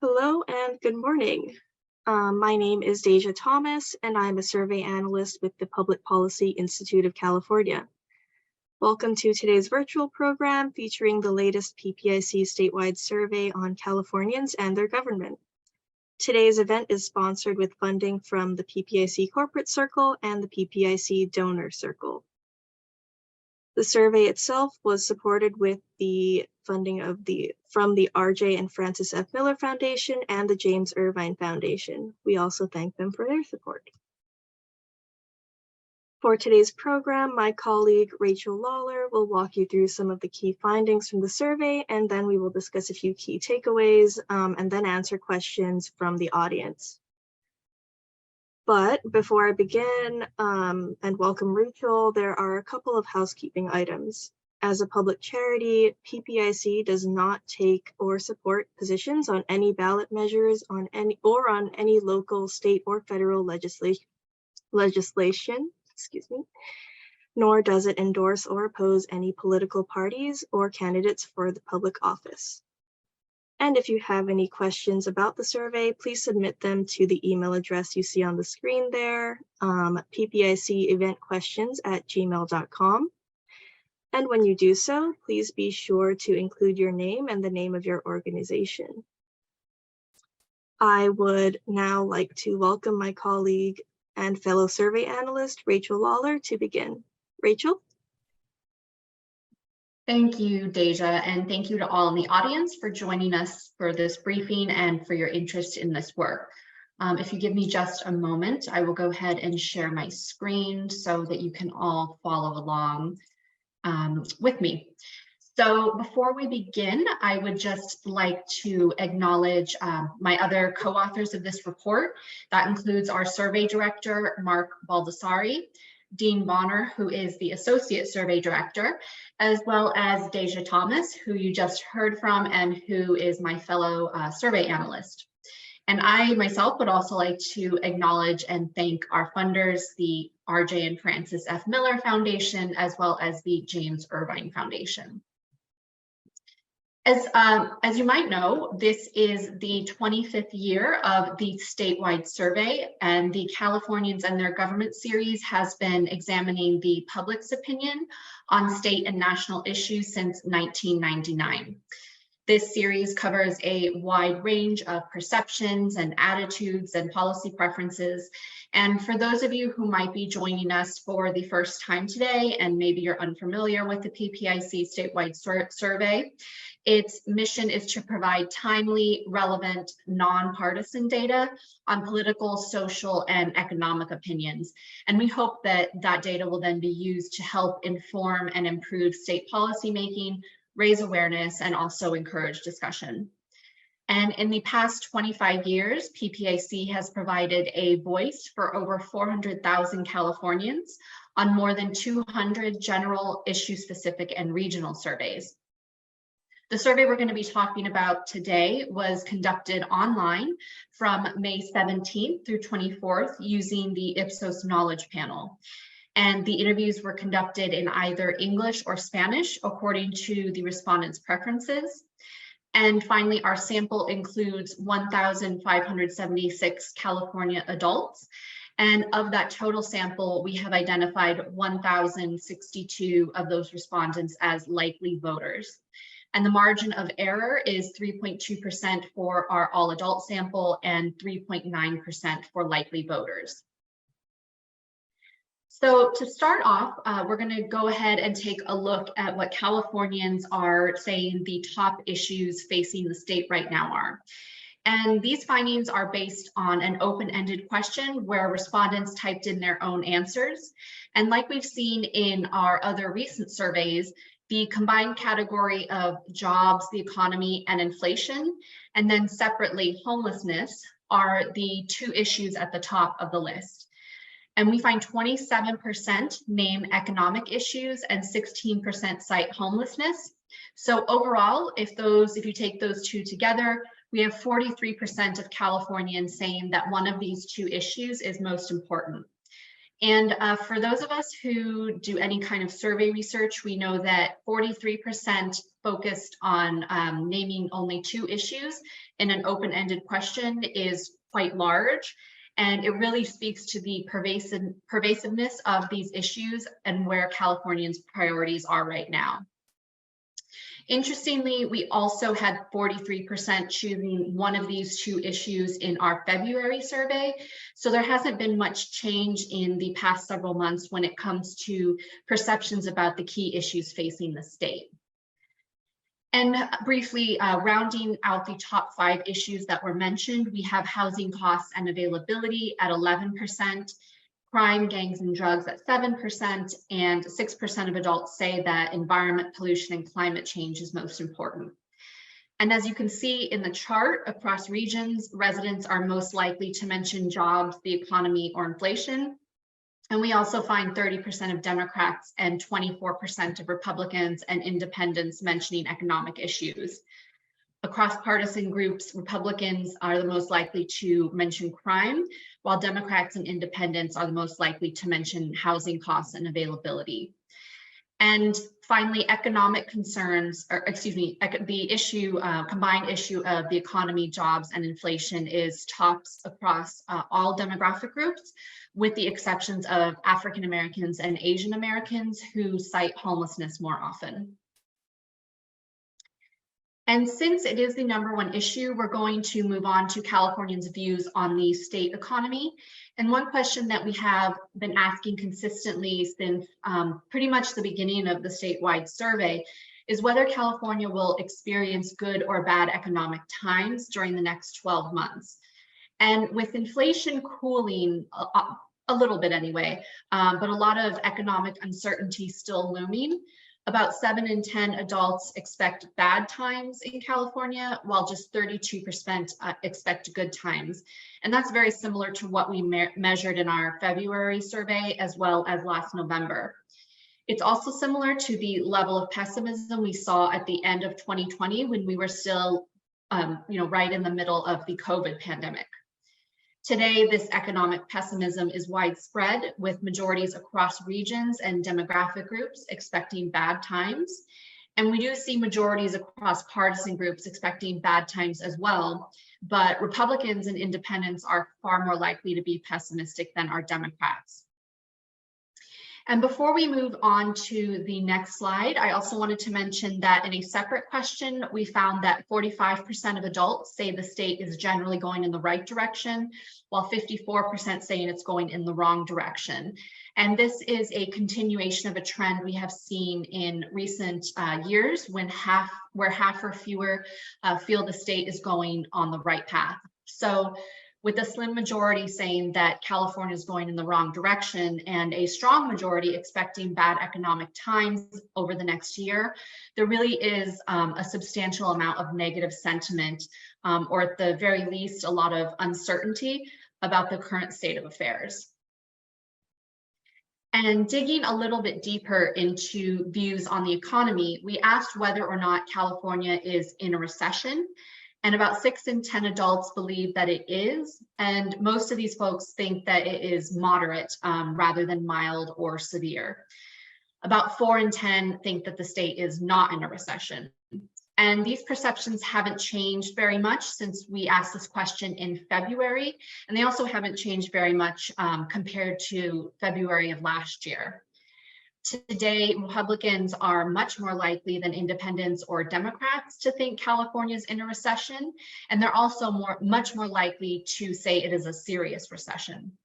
Hello and good morning. My name is Deja Thomas, and I'm a survey analyst with the Public Policy Institute of California. Welcome to today's virtual program featuring the latest PPIC statewide survey on Californians and their government. Today's event is sponsored with funding from the PPIC Corporate Circle and the PPIC Donor Circle. The survey itself was supported with the funding from the RJ and Francis F. Miller Foundation and the James Irvine Foundation. We also thank them for their support. For today's program, my colleague Rachel Lawler will walk you through some of the key findings from the survey, and then we will discuss a few key takeaways and then answer questions from the audience. But before I begin and welcome Rachel, there are a couple of housekeeping items. As a public charity, PPIC does not take or support positions on any ballot measures on any local, state, or federal legislation, nor does it endorse or oppose any political parties or candidates for the public office. And if you have any questions about the survey, please submit them to the email address you see on the screen there, ppiceventquestions@gmail.com. And when you do so, please be sure to include your name and the name of your organization. I would now like to welcome my colleague and fellow survey analyst, Rachel Lawler, to begin. Rachel? Thank you, Deja, and thank you to all in the audience for joining us for this briefing and for your interest in this work. If you give me just a moment, I will go ahead and share my screen so that you can all follow along with me. So before we begin, I would just like to acknowledge my other co-authors of this report. That includes our survey director, Mark Baldessari, Dean Bonner, who is the Associate Survey Director, as well as Deja Thomas, who you just heard from and who is my fellow survey analyst. And I myself would also like to acknowledge and thank our funders, the RJ and Francis F. Miller Foundation, as well as the James Irvine Foundation. As you might know, this is the 25th year of the statewide survey, and the Californians and their government series has been examining the public's opinion on state and national issues since 1999. This series covers a wide range of perceptions and attitudes and policy preferences. And for those of you who might be joining us for the first time today, and maybe you're unfamiliar with the PPIC statewide survey, its mission is to provide timely, relevant, nonpartisan data on political, social, and economic opinions. And we hope that that data will then be used to help inform and improve state policymaking, raise awareness, and also encourage discussion. And in the past 25 years, PPIC has provided a voice for over 400,000 Californians on more than 200 general, issue-specific, and regional surveys. The survey we're going to be talking about today was conducted online from May 17th through 24th using the Ipsos Knowledge Panel. And the interviews were conducted in either English or Spanish according to the respondents' preferences. And finally, our sample includes 1,576 California adults. And of that total sample, we have identified 1,062 of those respondents as likely voters. And the margin of error is 3.2% for our all adult sample and 3.9% for likely voters. So to start off, we're going to go ahead and take a look at what Californians are saying the top issues facing the state right now are. And these findings are based on an open-ended question where respondents typed in their own answers. And like we've seen in our other recent surveys, the combined category of jobs, the economy, and inflation, and then separately homelessness are the two issues at the top of the list. And we find 27% name economic issues and 16% cite homelessness. So overall, if you take those two together, we have 43% of Californians saying that one of these two issues is most important. And for those of us who do any kind of survey research, we know that 43% focused on naming only 2 issues in an open-ended question is quite large. And it really speaks to the pervasiveness of these issues and where Californians' priorities are right now. Interestingly, we also had 43% choosing one of these 2 issues in our February survey. So there hasn't been much change in the past several months when it comes to perceptions about the key issues facing the state. And briefly, rounding out the top 5 issues that were mentioned, we have housing costs and availability at 11%, crime, gangs, and drugs at 7%, and 6% of adults say that environment, pollution, and climate change is most important. And as you can see in the chart across regions, residents are most likely to mention jobs, the economy, or inflation. And we also find 30% of Democrats and 24% of Republicans and independents mentioning economic issues. Across partisan groups, Republicans are the most likely to mention crime, while Democrats and independents are the most likely to mention housing costs and availability. And finally, economic concerns, or excuse me, the issue, combined issue of the economy, jobs, and inflation is tops across all demographic groups, with the exceptions of African Americans and Asian Americans who cite homelessness more often. And since it is the #1 issue, we're going to move on to Californians' views on the state economy. And one question that we have been asking consistently since pretty much the beginning of the statewide survey is whether California will experience good or bad economic times during the next 12 months. And with inflation cooling a little bit anyway, but a lot of economic uncertainty still looming, about 7 in 10 adults expect bad times in California, while just 32% expect good times. And that's very similar to what we measured in our February survey, as well as last November. It's also similar to the level of pessimism we saw at the end of 2020 when we were still right in the middle of the COVID pandemic. Today, this economic pessimism is widespread, with majorities across regions and demographic groups expecting bad times. And we do see majorities across partisan groups expecting bad times as well, but Republicans and independents are far more likely to be pessimistic than are Democrats. And before we move on to the next slide, I also wanted to mention that in a separate question, we found that 45% of adults say the state is generally going in the right direction, while 54% saying it's going in the wrong direction. And this is a continuation of a trend we have seen in recent years where half or fewer feel the state is going on the right path. So with a slim majority saying that California is going in the wrong direction and a strong majority expecting bad economic times over the next year, there really is a substantial amount of negative sentiment, or at the very least, a lot of uncertainty about the current state of affairs. And digging a little bit deeper into views on the economy, we asked whether or not California is in a recession. And about 6 in 10 adults believe that it is. And most of these folks think that it is moderate rather than mild or severe. About 4 in 10 think that the state is not in a recession. And these perceptions haven't changed very much since we asked this question in February. And they also haven't changed very much compared to February of last year. Today, Republicans are much more likely than independents or Democrats to think California is in a recession, and they're also much more likely to say it is a serious recession.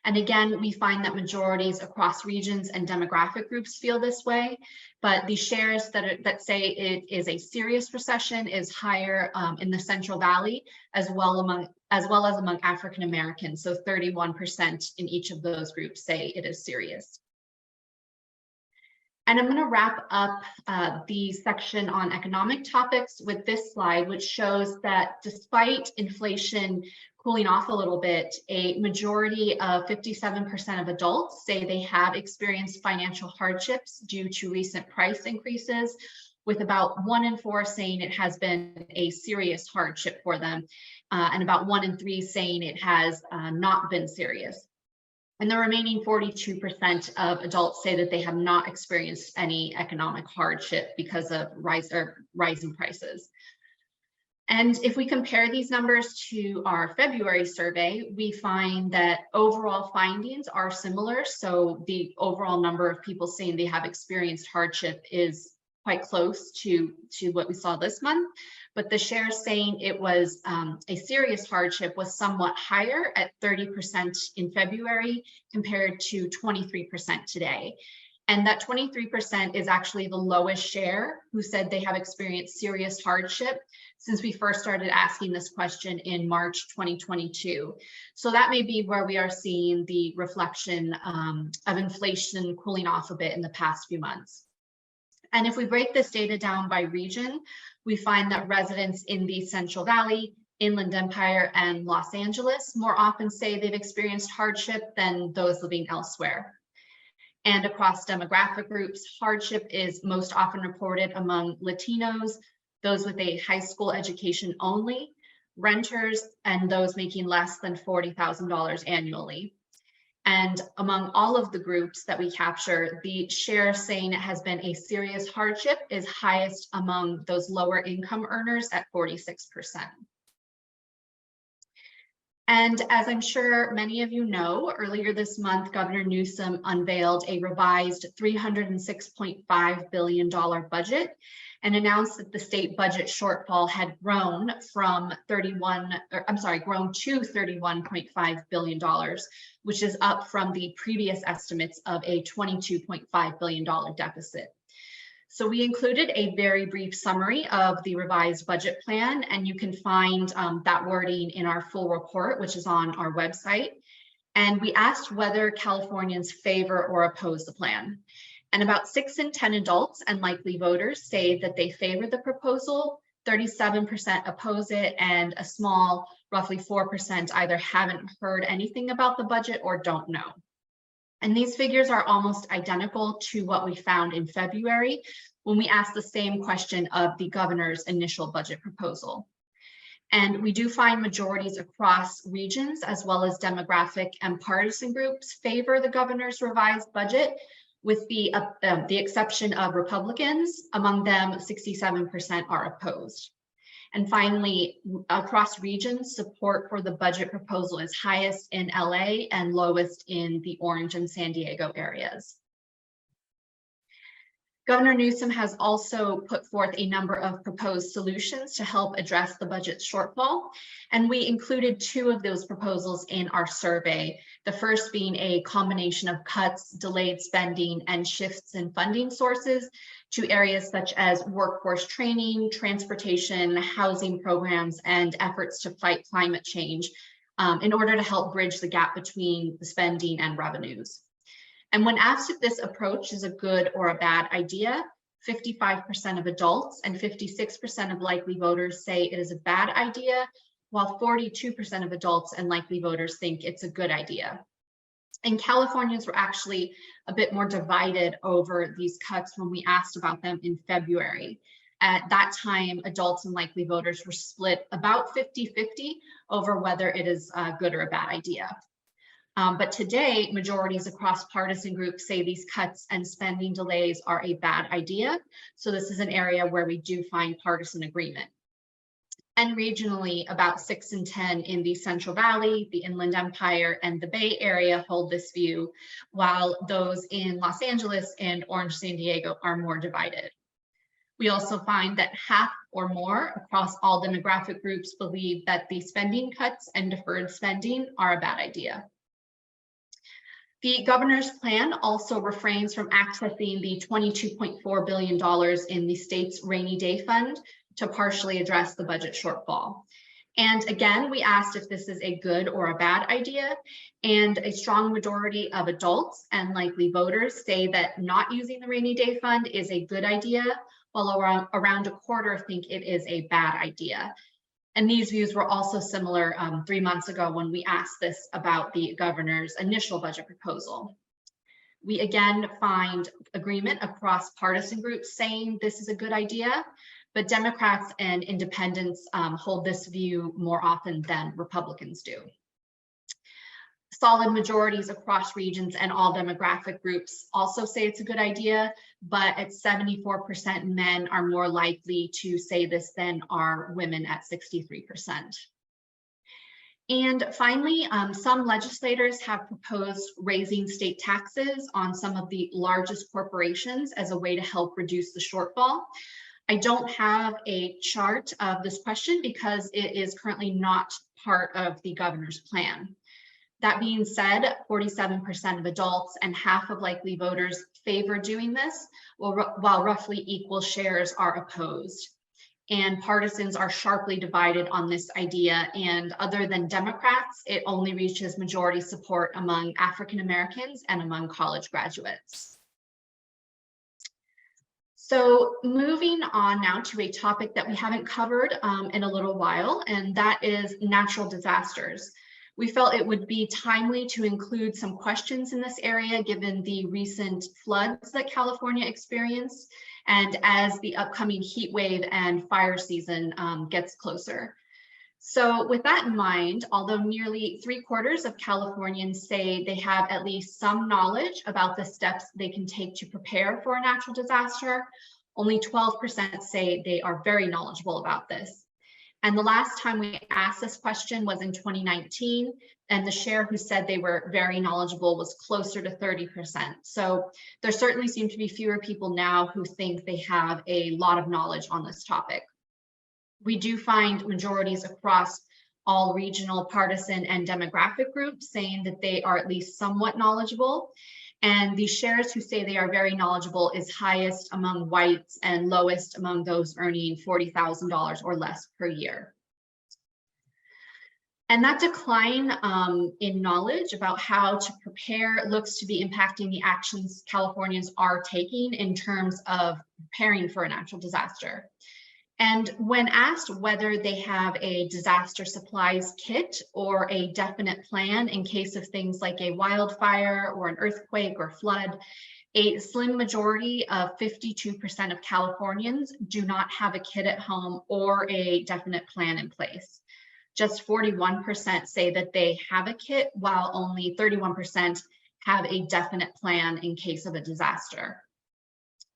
And again, we find that majorities across regions and demographic groups feel this way, but the shares that say it is a serious recession is higher in the Central Valley, as well as among African Americans. So 31% in each of those groups say it is serious. And I'm going to wrap up the section on economic topics with this slide, which shows that despite inflation cooling off a little bit, a majority of 57% of adults say they have experienced financial hardships due to recent price increases, with about 1 in 4 saying it has been a serious hardship for them, and about 1 in 3 saying it has not been serious. And the remaining 42% of adults say that they have not experienced any economic hardship because of rising prices. And if we compare these numbers to our February survey, we find that overall findings are similar. So the overall number of people saying they have experienced hardship is quite close to what we saw this month. But the share saying it was a serious hardship was somewhat higher at 30% in February compared to 23% today. And that 23% is actually the lowest share who said they have experienced serious hardship since we first started asking this question in March 2022. So that may be where we are seeing the reflection of inflation cooling off a bit in the past few months. And if we break this data down by region, we find that residents in the Central Valley, Inland Empire, and Los Angeles more often say they've experienced hardship than those living elsewhere. And across demographic groups, hardship is most often reported among Latinos, those with a high school education only, renters, and those making less than $40,000 annually. And among all of the groups that we capture, the share saying it has been a serious hardship is highest among those lower income earners at 46%. And as I'm sure many of you know, earlier this month, Governor Newsom unveiled a revised $306.5 billion budget and announced that the state budget shortfall had grown to $31.5 billion, which is up from the previous estimates of a $22.5 billion deficit. So we included a very brief summary of the revised budget plan, and you can find that wording in our full report, which is on our website. And we asked whether Californians favor or oppose the plan. And about 6 in 10 adults and likely voters say that they favor the proposal, 37% oppose it, and a small, roughly 4% either haven't heard anything about the budget or don't know. And these figures are almost identical to what we found in February when we asked the same question of the governor's initial budget proposal. And we do find majorities across regions as well as demographic and partisan groups favor the governor's revised budget, with the exception of Republicans. Among them, 67% are opposed. And finally, across regions, support for the budget proposal is highest in LA and lowest in the Orange and San Diego areas. Governor Newsom has also put forth a number of proposed solutions to help address the budget shortfall, and we included 2 of those proposals in our survey, the first being a combination of cuts, delayed spending, and shifts in funding sources to areas such as workforce training, transportation, housing programs, and efforts to fight climate change in order to help bridge the gap between the spending and revenues. And when asked if this approach is a good or a bad idea, 55% of adults and 56% of likely voters say it is a bad idea, while 42% of adults and likely voters think it's a good idea. And Californians were actually a bit more divided over these cuts when we asked about them in February. At that time, adults and likely voters were split about 50-50 over whether it is a good or a bad idea. But today, majorities across partisan groups say these cuts and spending delays are a bad idea. So this is an area where we do find partisan agreement. And regionally, about 6 in 10 in the Central Valley, the Inland Empire, and the Bay Area hold this view, while those in Los Angeles and Orange, San Diego are more divided. We also find that half or more across all demographic groups believe that the spending cuts and deferred spending are a bad idea. The governor's plan also refrains from accessing the $22.4 billion in the state's rainy day fund to partially address the budget shortfall. And again, we asked if this is a good or a bad idea, and a strong majority of adults and likely voters say that not using the rainy day fund is a good idea, while around a quarter think it is a bad idea. And these views were also similar 3 months ago when we asked this about the governor's initial budget proposal. We again find agreement across partisan groups saying this is a good idea, but Democrats and independents hold this view more often than Republicans do. Solid majorities across regions and all demographic groups also say it's a good idea, but at 74%, men are more likely to say this than are women at 63%. And finally, some legislators have proposed raising state taxes on some of the largest corporations as a way to help reduce the shortfall. I don't have a chart of this question because it is currently not part of the governor's plan. That being said, 47% of adults and half of likely voters favor doing this, while roughly equal shares are opposed. And partisans are sharply divided on this idea, and other than Democrats, it only reaches majority support among African Americans and among college graduates. So moving on now to a topic that we haven't covered in a little while, and that is natural disasters. We felt it would be timely to include some questions in this area given the recent floods that California experienced and as the upcoming heat wave and fire season gets closer. So with that in mind, although nearly 3/4 of Californians say they have at least some knowledge about the steps they can take to prepare for a natural disaster, only 12% say they are very knowledgeable about this. And the last time we asked this question was in 2019, and the share who said they were very knowledgeable was closer to 30%. So there certainly seem to be fewer people now who think they have a lot of knowledge on this topic. We do find majorities across all regional, partisan, and demographic groups saying that they are at least somewhat knowledgeable. And the shares who say they are very knowledgeable is highest among whites and lowest among those earning $40,000 or less per year. And that decline in knowledge about how to prepare looks to be impacting the actions Californians are taking in terms of preparing for a natural disaster. And when asked whether they have a disaster supplies kit or a definite plan in case of things like a wildfire or an earthquake or flood, a slim majority of 52% of Californians do not have a kit at home or a definite plan in place. Just 41% say that they have a kit, while only 31% have a definite plan in case of a disaster.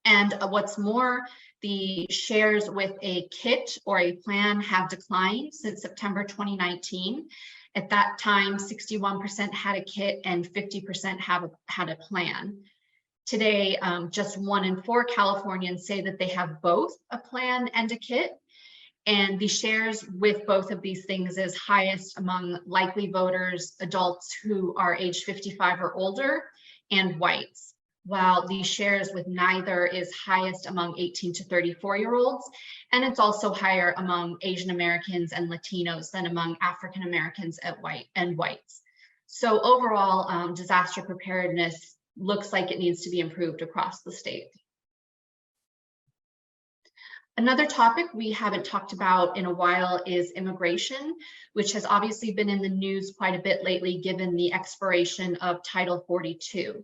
And what's more, the shares with a kit or a plan have declined since September 2019. At that time, 61% had a kit and 50% had a plan. Today, just 1 in 4 Californians say that they have both a plan and a kit. And the shares with both of these things is highest among likely voters, adults who are age 55 or older, and whites, while the shares with neither is highest among 18 to 34-year-olds, and it's also higher among Asian Americans and Latinos than among African Americans and whites. So overall, disaster preparedness looks like it needs to be improved across the state. Another topic we haven't talked about in a while is immigration, which has obviously been in the news quite a bit lately given the expiration of Title 42.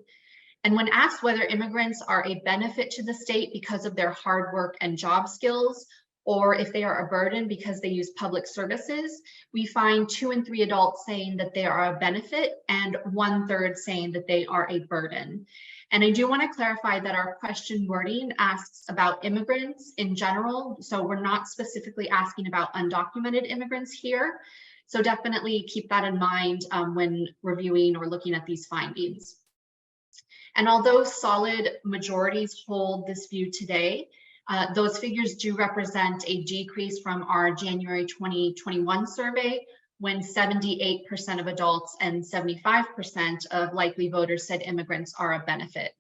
And when asked whether immigrants are a benefit to the state because of their hard work and job skills, or if they are a burden because they use public services, we find 2 in 3 adults saying that they are a benefit and 1/3 saying that they are a burden. And I do want to clarify that our question wording asks about immigrants in general, so we're not specifically asking about undocumented immigrants here. So definitely keep that in mind when reviewing or looking at these findings. And although solid majorities hold this view today, those figures do represent a decrease from our January 2021 survey, when 78% of adults and 75% of likely voters said immigrants are a benefit.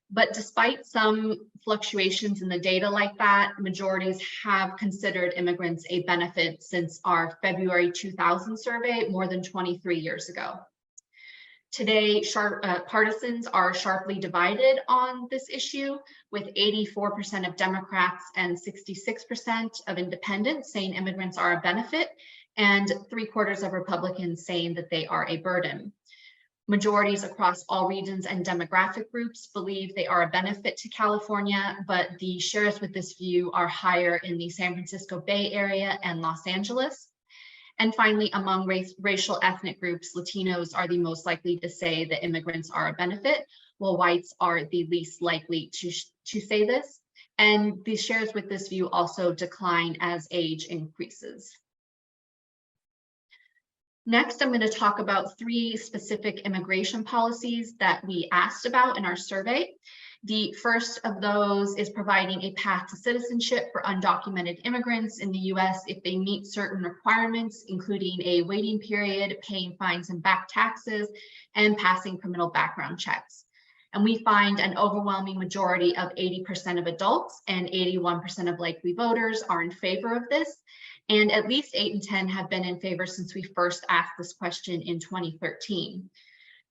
But despite some fluctuations in the data like that, majorities have considered immigrants a benefit since our February 2000 survey more than 23 years ago. Today, partisans are sharply divided on this issue, with 84% of Democrats and 66% of independents saying immigrants are a benefit, and 3/4 of Republicans saying that they are a burden. Majorities across all regions and demographic groups believe they are a benefit to California, but the shares with this view are higher in the San Francisco Bay Area and Los Angeles. And finally, among racial ethnic groups, Latinos are the most likely to say that immigrants are a benefit, while whites are the least likely to say this. And the shares with this view also decline as age increases. Next, I'm going to talk about 3 specific immigration policies that we asked about in our survey. The first of those is providing a path to citizenship for undocumented immigrants in the US if they meet certain requirements, including a waiting period, paying fines and back taxes, and passing criminal background checks. And we find an overwhelming majority of 80% of adults and 81% of likely voters are in favor of this. And at least 8 in 10 have been in favor since we first asked this question in 2013.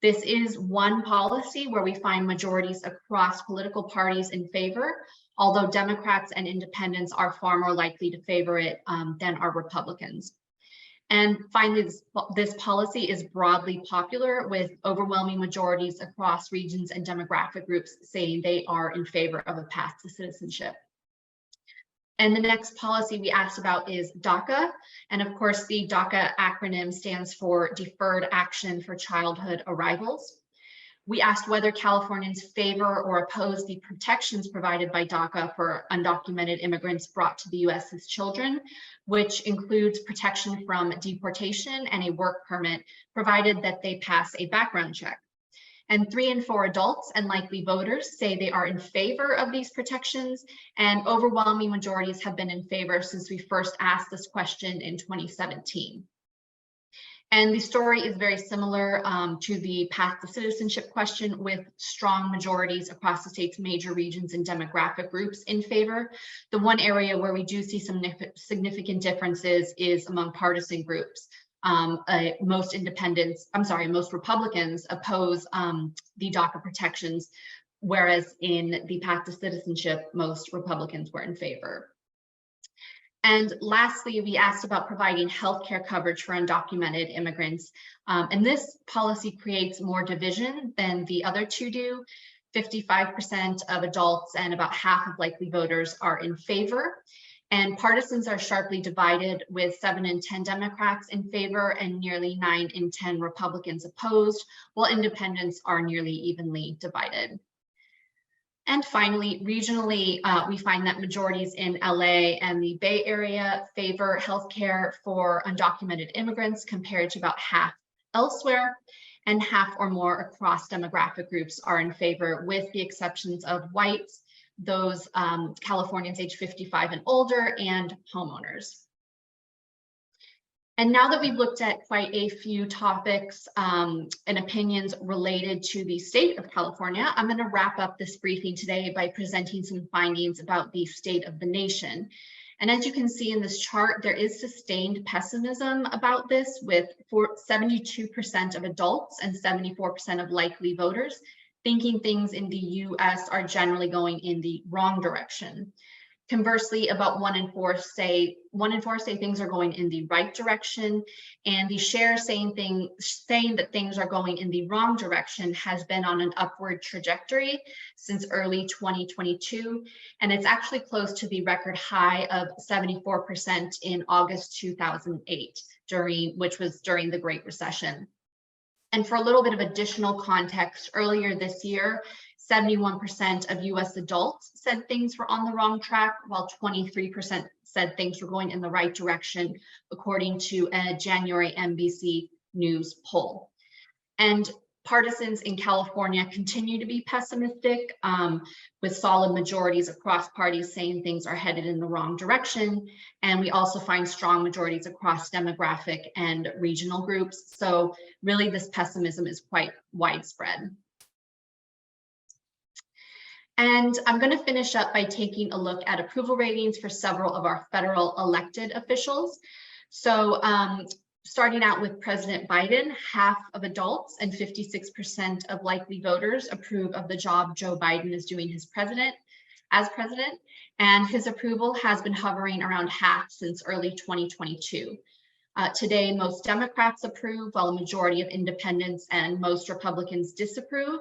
This is one policy where we find majorities across political parties in favor, although Democrats and independents are far more likely to favor it than are Republicans. And finally, this policy is broadly popular, with overwhelming majorities across regions and demographic groups saying they are in favor of a path to citizenship. And the next policy we asked about is DACA. And of course, the DACA acronym stands for Deferred Action for Childhood Arrivals. We asked whether Californians favor or oppose the protections provided by DACA for undocumented immigrants brought to the US as children, which includes protection from deportation and a work permit, provided that they pass a background check. And 3 in 4 adults and likely voters say they are in favor of these protections, and overwhelming majorities have been in favor since we first asked this question in 2017. And the story is very similar to the path to citizenship question, with strong majorities across the state's major regions and demographic groups in favor. The one area where we do see some significant differences is among partisan groups. Most Republicans oppose the DACA protections, whereas in the path to citizenship, most Republicans were in favor. And lastly, we asked about providing healthcare coverage for undocumented immigrants. And this policy creates more division than the other 2 do. 55% of adults and about half of likely voters are in favor. And partisans are sharply divided, with 7 in 10 Democrats in favor and nearly 9 in 10 Republicans opposed, while independents are nearly evenly divided. And finally, regionally, we find that majorities in LA and the Bay Area favor healthcare for undocumented immigrants compared to about half elsewhere, and half or more across demographic groups are in favor, with the exceptions of whites, those Californians age 55 and older, and homeowners. And now that we've looked at quite a few topics and opinions related to the state of California, I'm going to wrap up this briefing today by presenting some findings about the state of the nation. And as you can see in this chart, there is sustained pessimism about this, with 72% of adults and 74% of likely voters thinking things in the US are generally going in the wrong direction. Conversely, about 1 in 4 say things are going in the right direction, and the share saying that things are going in the wrong direction has been on an upward trajectory since early 2022, and it's actually close to the record high of 74% in August 2008, which was during the Great Recession. And for a little bit of additional context, earlier this year, 71% of US adults said things were on the wrong track, while 23% said things were going in the right direction, according to a January NBC News poll. And partisans in California continue to be pessimistic, with solid majorities across parties saying things are headed in the wrong direction. And we also find strong majorities across demographic and regional groups. So really, this pessimism is quite widespread. And I'm going to finish up by taking a look at approval ratings for several of our federal elected officials. So starting out with President Biden, half of adults and 56% of likely voters approve of the job Joe Biden is doing as president, and his approval has been hovering around half since early 2022. Today, most Democrats approve, while a majority of independents and most Republicans disapprove.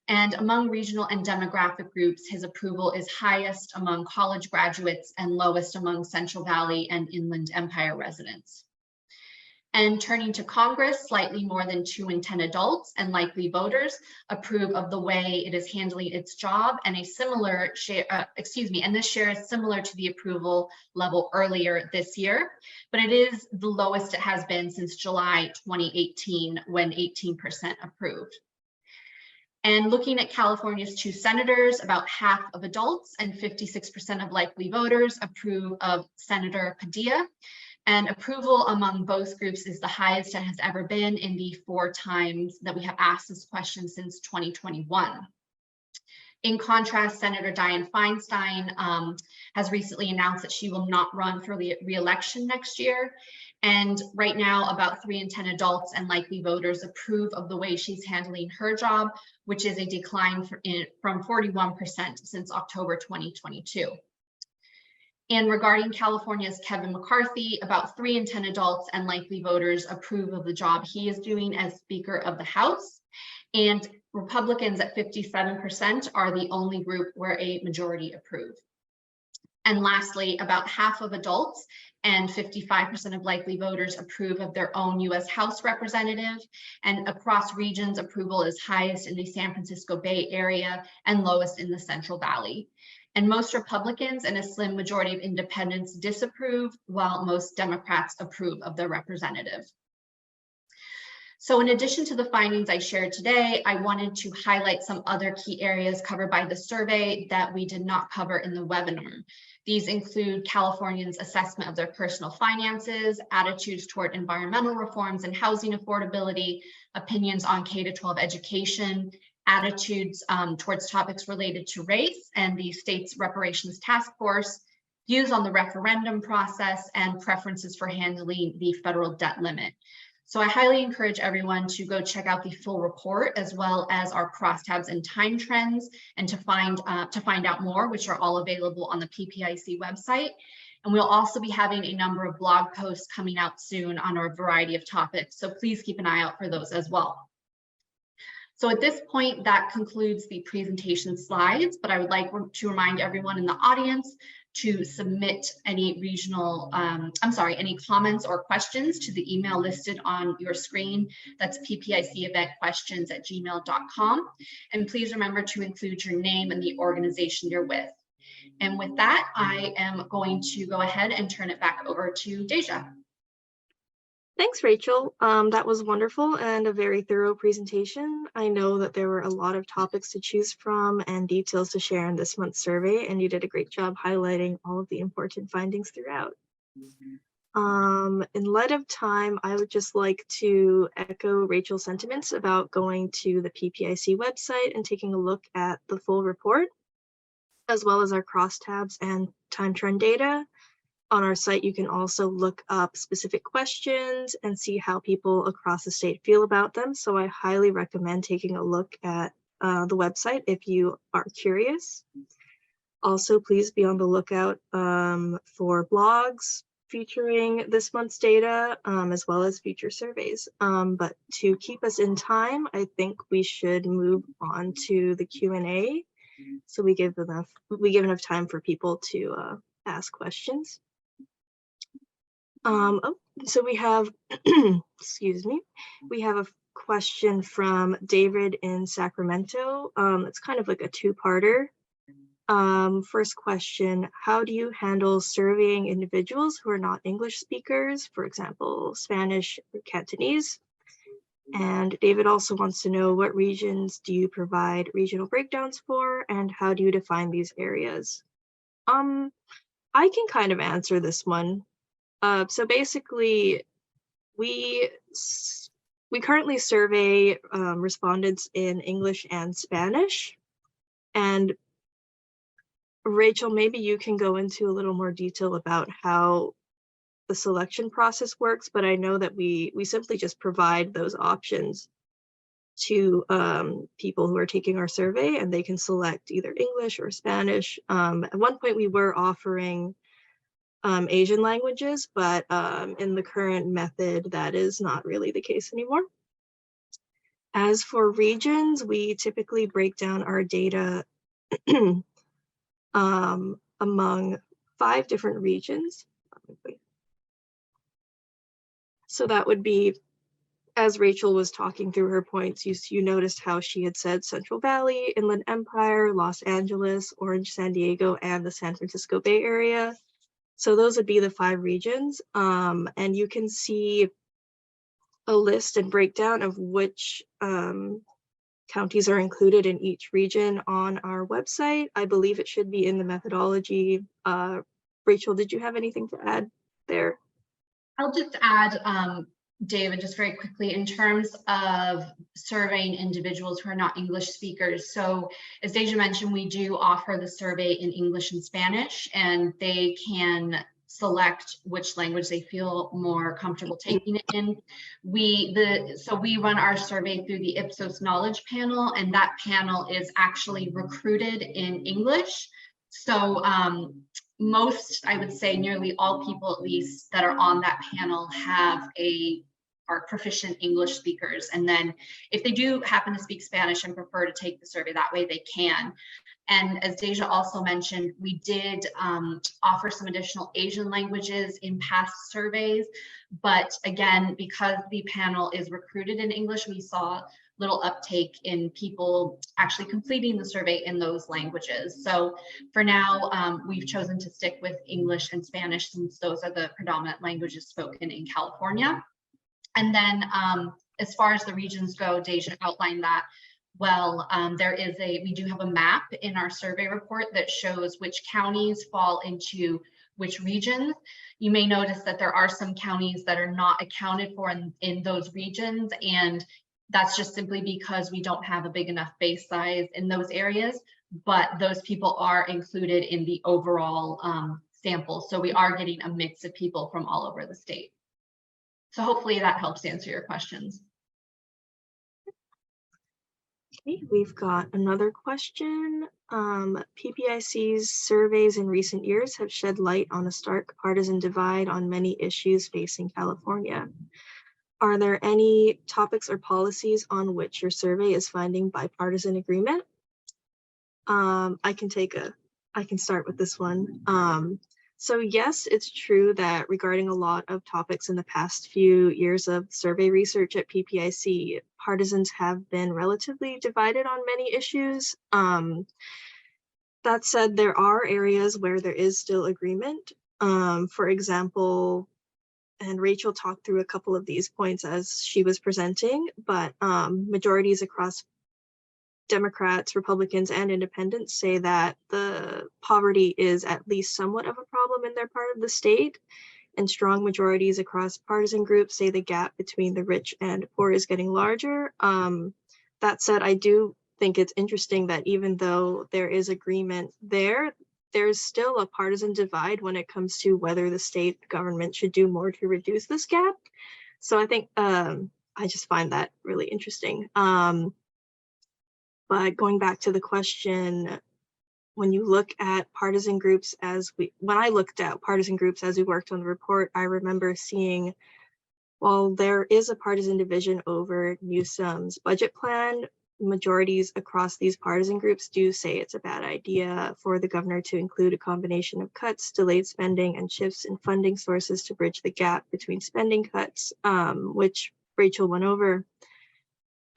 And among regional and demographic groups, his approval is highest among college graduates and lowest among Central Valley and Inland Empire residents. And turning to Congress, slightly more than 2 in 10 adults and likely voters approve of the way it is handling its job, and a similar share, and this share is similar to the approval level earlier this year, but it is the lowest it has been since July 2018, when 18% approved. And looking at California's 2 senators, about half of adults and 56% of likely voters approve of Senator Padilla. And approval among both groups is the highest it has ever been in the 4 times that we have asked this question since 2021. In contrast, Senator Dianne Feinstein has recently announced that she will not run for re-election next year. And right now, about 3 in 10 adults and likely voters approve of the way she's handling her job, which is a decline from 41% since October 2022. And regarding California's Kevin McCarthy, about 3 in 10 adults and likely voters approve of the job he is doing as Speaker of the House. And Republicans at 57% are the only group where a majority approve. And lastly, about half of adults and 55% of likely voters approve of their own US House representative. And across regions, approval is highest in the San Francisco Bay Area and lowest in the Central Valley. And most Republicans and a slim majority of independents disapprove, while most Democrats approve of their representative. So in addition to the findings I shared today, I wanted to highlight some other key areas covered by the survey that we did not cover in the webinar. These include Californians' assessment of their personal finances, attitudes toward environmental reforms and housing affordability, opinions on K-12 education, attitudes towards topics related to race and the state's reparations task force, views on the referendum process, and preferences for handling the federal debt limit. So I highly encourage everyone to go check out the full report, as well as our crosstabs and time trends, and to find out more, which are all available on the PPIC website. And we'll also be having a number of blog posts coming out soon on a variety of topics. So please keep an eye out for those as well. So at this point, that concludes the presentation slides, but I would like to remind everyone in the audience to submit any any comments or questions to the email listed on your screen. That's ppiceventquestions@gmail.com. And please remember to include your name and the organization you're with. And with that, I am going to go ahead and turn it back over to Deja. Thanks, Rachel. That was wonderful and a very thorough presentation. I know that there were a lot of topics to choose from and details to share in this month's survey, and you did a great job highlighting all of the important findings throughout. In light of time, I would just like to echo Rachel's sentiments about going to the PPIC website and taking a look at the full report, as well as our crosstabs and time trend data. On our site, you can also look up specific questions and see how people across the state feel about them. So I highly recommend taking a look at the website if you are curious. Also, please be on the lookout for blogs featuring this month's data, as well as future surveys. But to keep us in time, I think we should move on to the Q&A, so we give enough time for people to ask questions. So we have, excuse me, we have a question from David in Sacramento. It's kind of like a two-parter. First question, how do you handle surveying individuals who are not English speakers, for example, Spanish or Cantonese? And David also wants to know, what regions do you provide regional breakdowns for, and how do you define these areas? I can kind of answer this one. So basically, we currently survey respondents in English and Spanish. And Rachel, maybe you can go into a little more detail about how the selection process works, but I know that we simply just provide those options to people who are taking our survey, and they can select either English or Spanish. At one point, we were offering Asian languages, but in the current method, that is not really the case anymore. As for regions, we typically break down our data among 5 different regions. So that would be, as Rachel was talking through her points, you noticed how she had said Central Valley, Inland Empire, Los Angeles, Orange, San Diego, and the San Francisco Bay Area. So those would be the 5 regions. And you can see a list and breakdown of which counties are included in each region on our website. I believe it should be in the methodology. Rachel, did you have anything to add there? I'll just add, David, just very quickly, in terms of surveying individuals who are not English speakers. So as Deja mentioned, we do offer the survey in English and Spanish, and they can select which language they feel more comfortable taking it in. So we run our survey through the Ipsos Knowledge Panel, and that panel is actually recruited in English. So most, I would say nearly all people at least that are on that panel are proficient English speakers. And then if they do happen to speak Spanish and prefer to take the survey that way, they can. And as Deja also mentioned, we did offer some additional Asian languages in past surveys. But again, because the panel is recruited in English, we saw little uptake in people actually completing the survey in those languages. So for now, we've chosen to stick with English and Spanish since those are the predominant languages spoken in California. And then as far as the regions go, Deja outlined that well. We do have a map in our survey report that shows which counties fall into which regions. You may notice that there are some counties that are not accounted for in those regions, and that's just simply because we don't have a big enough base size in those areas, but those people are included in the overall sample. So we are getting a mix of people from all over the state. So hopefully that helps answer your questions. Okay, we've got another question. PPIC's surveys in recent years have shed light on a stark partisan divide on many issues facing California. Are there any topics or policies on which your survey is finding bipartisan agreement? I can start with this one. So yes, it's true that regarding a lot of topics in the past few years of survey research at PPIC, partisans have been relatively divided on many issues. That said, there are areas where there is still agreement. For example, and Rachel talked through a couple of these points as she was presenting, but majorities across Democrats, Republicans, and independents say that the poverty is at least somewhat of a problem in their part of the state, and strong majorities across partisan groups say the gap between the rich and poor is getting larger. That said, I do think it's interesting that even though there is agreement there's still a partisan divide when it comes to whether the state government should do more to reduce this gap. So I think I just find that really interesting. But going back to the question, when you look at partisan groups when I looked at partisan groups as we worked on the report, I remember seeing, while there is a partisan division over Newsom's budget plan, majorities across these partisan groups do say it's a bad idea for the governor to include a combination of cuts, delayed spending, and shifts in funding sources to bridge the gap between spending cuts, which Rachel went over.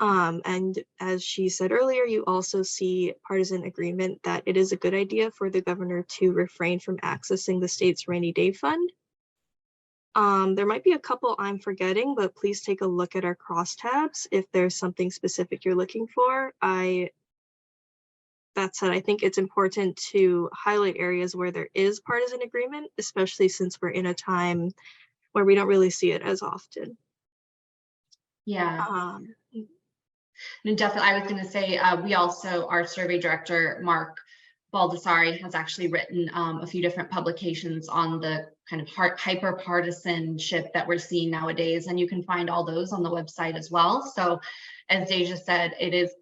And as she said earlier, you also see partisan agreement that it is a good idea for the governor to refrain from accessing the state's rainy day fund. There might be a couple I'm forgetting, but please take a look at our crosstabs if there's something specific you're looking for. That said, I think it's important to highlight areas where there is partisan agreement, especially since we're in a time where we don't really see it as often. Yeah. And definitely, I was going to say, we also, our survey director, Mark Baldessari, has actually written a few different publications on the kind of hyper partisanship that we're seeing nowadays. And you can find all those on the website as well. So as Deja said, it's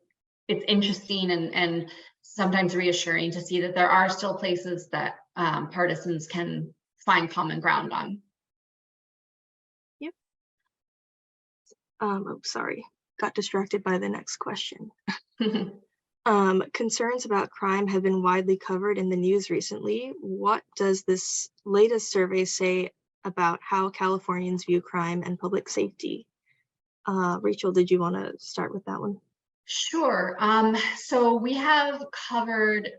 interesting and sometimes reassuring to see that there are still places that partisans can find common ground on. Yep. Oh, sorry. Got distracted by the next question. Concerns about crime have been widely covered in the news recently. What does this latest survey say about how Californians view crime and public safety. Rachel, did you want to start with that one? Sure. So we have covered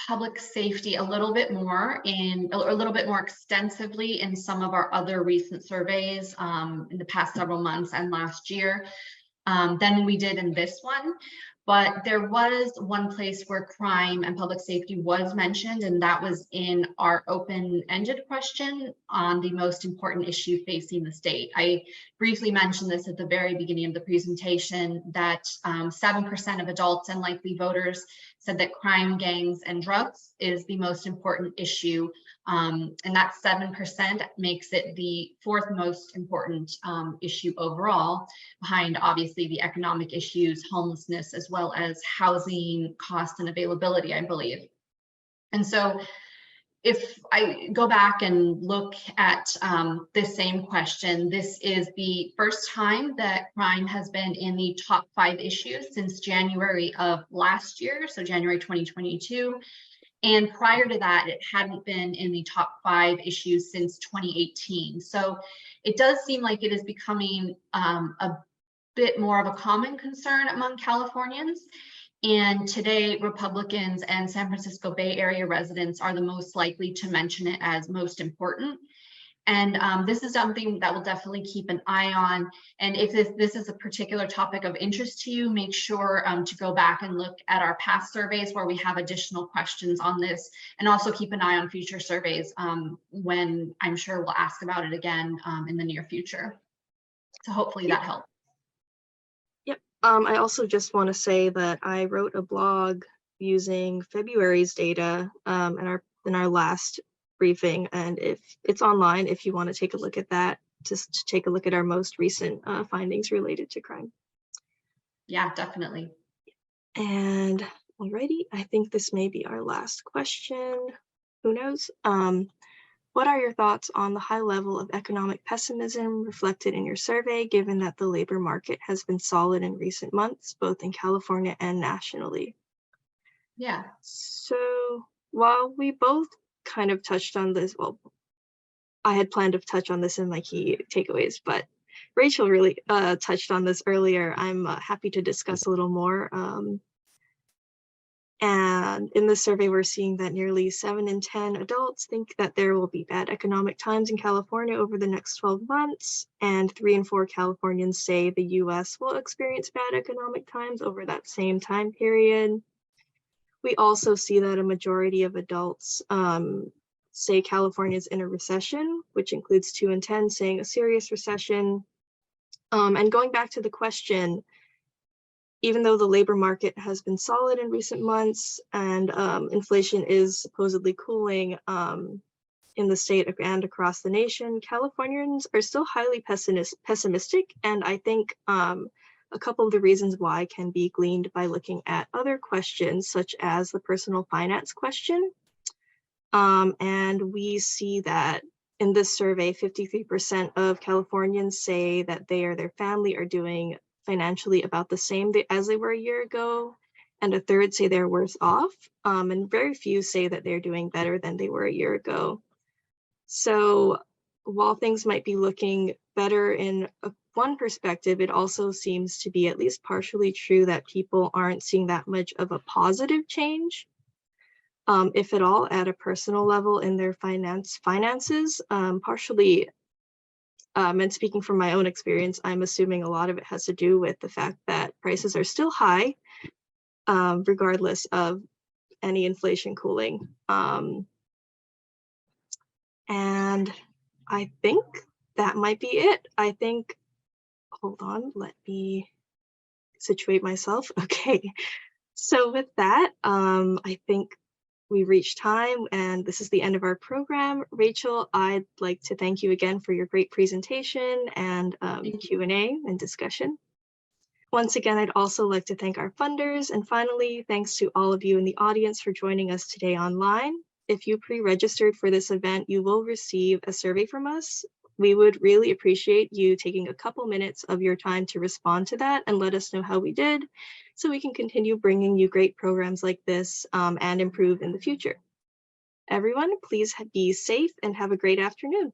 public safety a little bit more extensively in some of our other recent surveys in the past several months and last year than we did in this one. But there was one place where crime and public safety was mentioned, and that was in our open-ended question on the most important issue facing the state. I briefly mentioned this at the very beginning of the presentation, that 7% of adults and likely voters said that crime, gangs, and drugs is the most important issue. And that 7% makes it the fourth most important issue overall, behind obviously the economic issues, homelessness, as well as housing cost and availability, I believe. And so if I go back and look at this same question, this is the first time that crime has been in the top 5 issues since January of last year, so January 2022. And prior to that, it hadn't been in the top 5 issues since 2018. So it does seem like it is becoming a bit more of a common concern among Californians. And today, Republicans and San Francisco Bay Area residents are the most likely to mention it as most important. And this is something that we'll definitely keep an eye on. And if this is a particular topic of interest to you, make sure to go back and look at our past surveys where we have additional questions on this, and also keep an eye on future surveys when I'm sure we'll ask about it again in the near future. So hopefully that helps. Yep. I also just want to say that I wrote a blog using February's data in our last briefing, and if it's online, if you want to take a look at that, just to take a look at our most recent findings related to crime. Yeah, definitely. And alrighty, I think this may be our last question. Who knows? What are your thoughts on the high level of economic pessimism reflected in your survey, given that the labor market has been solid in recent months, both in California and nationally? Yeah. So while we both kind of touched on this, well, I had planned to touch on this in my key takeaways, but Rachel really touched on this earlier. I'm happy to discuss a little more. And in the survey, we're seeing that nearly 7 in 10 adults think that there will be bad economic times in California over the next 12 months, and 3 in 4 Californians say the US will experience bad economic times over that same time period. We also see that a majority of adults say California is in a recession, which includes 2 in 10 saying a serious recession. And going back to the question, even though the labor market has been solid in recent months and inflation is supposedly cooling in the state and across the nation, Californians are still highly pessimistic. And I think a couple of the reasons why can be gleaned by looking at other questions, such as the personal finance question. And we see that in this survey, 53% of Californians say that they or their family are doing financially about the same as they were a year ago, and a third say they're worse off, and very few say that they're doing better than they were a year ago. So while things might be looking better in one perspective, it also seems to be at least partially true that people aren't seeing that much of a positive change, if at all, at a personal level in their finances. Partially, and speaking from my own experience, I'm assuming a lot of it has to do with the fact that prices are still high, regardless of any inflation cooling. And I think that might be it. I think, hold on, let me situate myself. Okay, so with that, I think we reached time, and this is the end of our program. Rachel, I'd like to thank you again for your great presentation and Q&A and discussion. Once again, I'd also like to thank our funders. And finally, thanks to all of you in the audience for joining us today online. If you pre-registered for this event, you will receive a survey from us. We would really appreciate you taking a couple minutes of your time to respond to that and let us know how we did, so we can continue bringing you great programs like this and improve in the future. Everyone, please be safe and have a great afternoon.